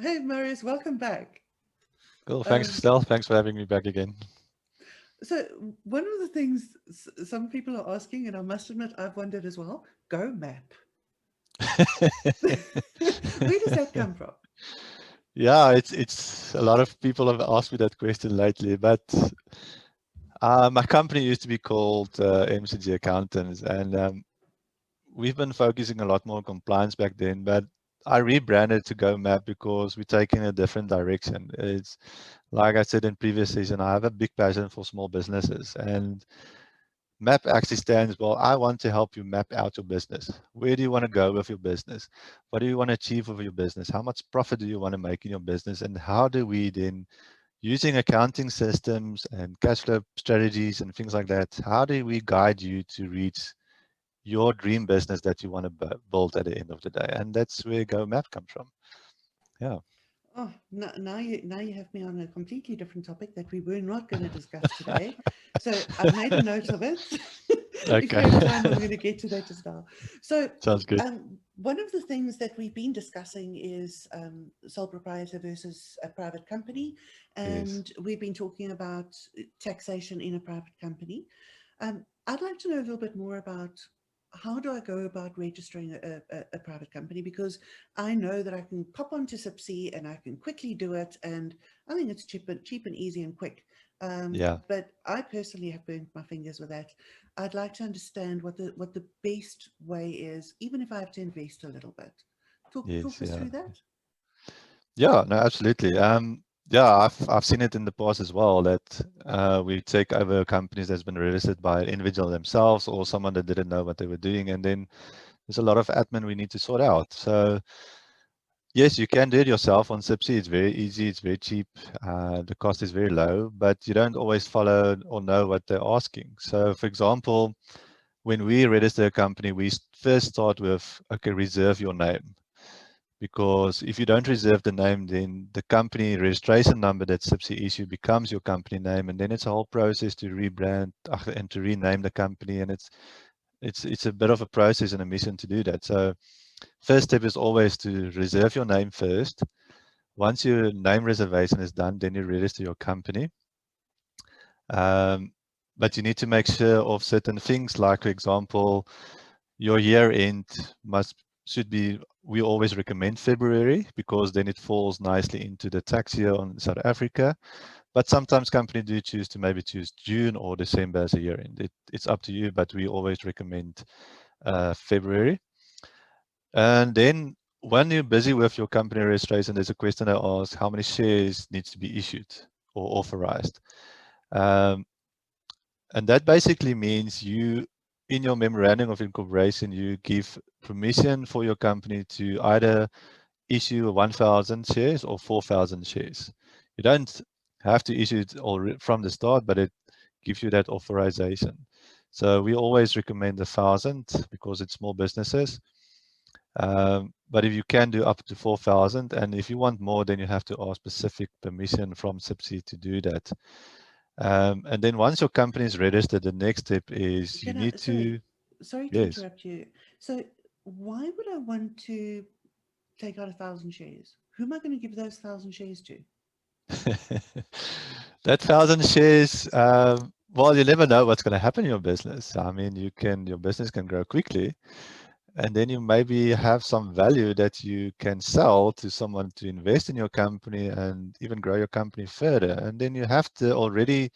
Hey, Marius, welcome back. Cool. Thanks, Um, Estelle. Thanks for having me back again. so, one of the things some people are asking, and I must admit I've wondered as well, Go Map. Where does that come from? Yeah, it's a lot of people have asked me that question lately, but my company used to be called MCG Accountants, and we've been focusing a lot more on compliance back then. But I rebranded to Go Map because we're taking a different direction. It's like I said in previous season, I have a big passion for small businesses, and MAP actually stands well. I want to help you map out your business. Where do you want to go with your business? What do you want to achieve with your business? How much profit do you want to make in your business? And how do we then, using accounting systems and cash flow strategies and things like that, how do we guide you to reach your dream business that you want to build at the end of the day? And that's where Go Map comes from. Yeah. Oh, now you have me on a completely different topic that we were not going to discuss today. So I've made a note of it. If Okay. we have time, I'm going to get to that as well. So Sounds good. one of the things that we've been discussing is sole proprietor versus a private company, Yes. and we've been talking about taxation in a private company. I'd like to know a little bit more about how do I go about registering a private company, because I know that I can pop onto SIPC and I can quickly do it, and I think it's cheap and easy and quick. Yeah. But I personally have burnt my fingers with that. I'd like to understand what the best way is, even if I have to invest a little bit. Talk Yes. us Yeah. through that. Yeah, no, absolutely. Yeah, I've seen it in the past as well that we take over companies that's been registered by an individual themselves or someone that didn't know what they were doing, and then there's a lot of admin we need to sort out. So yes, you can do it yourself on Sipsy. It's very easy, it's very cheap, the cost is very low, but you don't always follow or know what they're asking. So, for example, when we register a company, we first start with, okay, reserve your name, because if you don't reserve the name, then the company registration number that SIPC issue becomes your company name, and then it's a whole process to rebrand and to rename the company, and it's a bit of a process and a mission to do that. So first step is always to reserve your name first. Once your name reservation is done, then you register your company. Um, but you need to make sure of certain things, like for example, your year end must should be, we always recommend February because then it falls nicely into the tax year on South Africa. But sometimes companies do choose to maybe choose June or December as a year end. It's up to you, but we always recommend February. And then when you're busy with your company registration, there's a question that asks how many shares needs to be issued or authorized. Um, And that basically means you, in your memorandum of incorporation, you give permission for your company to either issue 1,000 shares or 4,000 shares. You don't have to issue it all from the start, but it gives you that authorization. So we always recommend 1,000 because it's small businesses. But if you can do up to 4,000, and if you want more, then you have to ask specific permission from SIPC to do that. And then once your company is registered, the next step is you Can I? need Sorry, to, sorry to yes. interrupt you. So why would I want to take out 1,000 shares? Who am I going to give those 1,000 shares to? That 1,000 shares, well, you never know what's going to happen in your business. I mean, your business can grow quickly, and then you maybe have some value that you can sell to someone to invest in your company and even grow your company further. And then you have to already,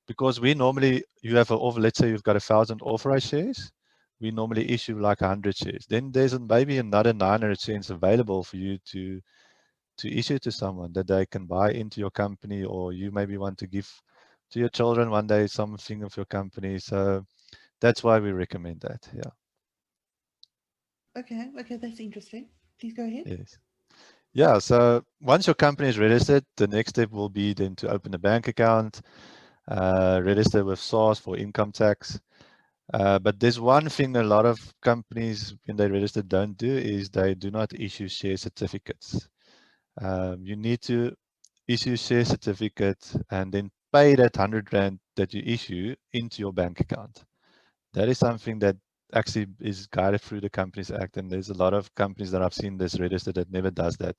because we normally, you have let's say you've got 1,000 authorized shares, we normally issue like 100 shares. Then there's maybe another 900 shares available for you to issue to someone that they can buy into your company, or you maybe want to give to your children one day something of your company. So that's why we recommend that. Yeah. Okay, that's interesting. Please go ahead. Yes. Yeah. So once your company is registered, the next step will be then to open a bank account, register with SARS for income tax. But there's one thing a lot of companies, when they register, don't do is they do not issue share certificates. You need to issue share certificate and then pay that 100 Rand that you issue into your bank account. That is something that actually is guided through the Companies Act, and there's a lot of companies that I've seen this registered that never does that.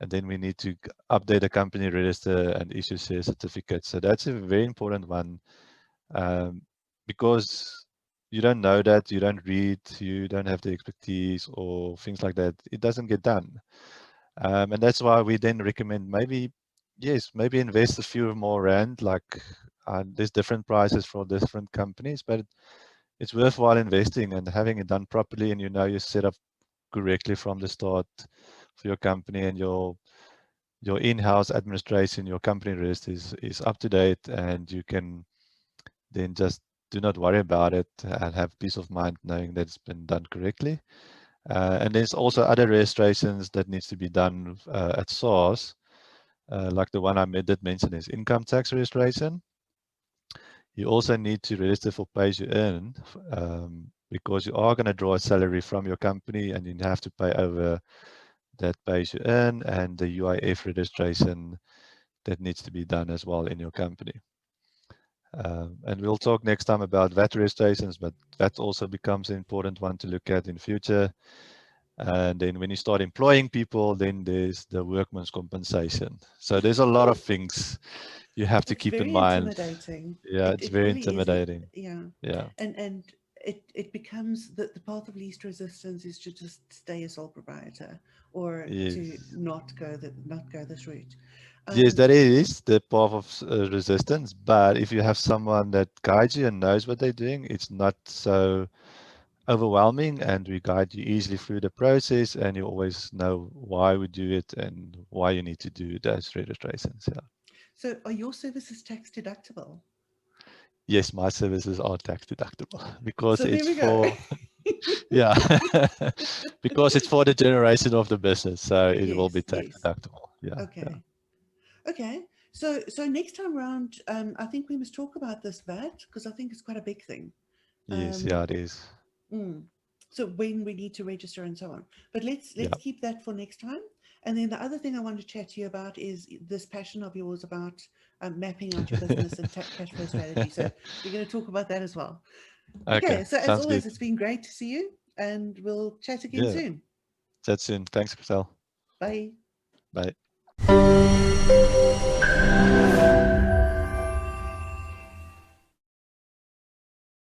and then we need to update the company register and issue share certificates. So that's a very important one, because you don't know that, you don't read, you don't have the expertise or things like that. It doesn't get done. And that's why we then recommend maybe, yes, maybe invest a few more rand, like there's different prices for different companies, but it's worthwhile investing and having it done properly, and you know you're set up correctly from the start for your company, and your in-house administration, your company list is up to date, and you can then just do not worry about it and have peace of mind knowing that it's been done correctly. And there's also other registrations that needs to be done at SARS, like the one I did mention is income tax registration. You also need to register for pay as you earn, because you are going to draw a salary from your company, and you have to pay over that pay as you earn, and the UIF registration that needs to be done as well in your company. And we'll talk next time about VAT registrations, but that also becomes an important one to look at in future. And then when you start employing people, then there's the workman's compensation. So there's a lot of things you have to It's keep in very mind. intimidating. Yeah, it's It very really is. intimidating. Yeah. Yeah. And it becomes that the path of least resistance is to just stay a sole proprietor or to Yes. not go this route. Yes, Um, that is the path of resistance. But if you have someone that guides you and knows what they're doing, it's not so overwhelming, and we guide you easily through the process, and you always know why we do it and why you need to do those registrations. Yeah. so are your services tax deductible? Yes, my services are tax deductible because So there it's we go. for, yeah, because it's for the generation of the business, so it will be Yes, tax yes. deductible. Yeah, yeah. Okay. Okay. So next time round, I think we must talk about this VAT because I think it's quite a big thing. Yes, yeah, Um, it is. mm. So when we need to register and so on. But let's Yeah. keep that for next time. And then the other thing I want to chat to you about is this passion of yours about mapping out your business and cash flow strategy. So we're going to talk about that as well. Okay, Okay. So as sounds good. always, it's been great to see you, and we'll chat again Yeah, soon. chat soon. Thanks, Chriselle. Bye. Bye.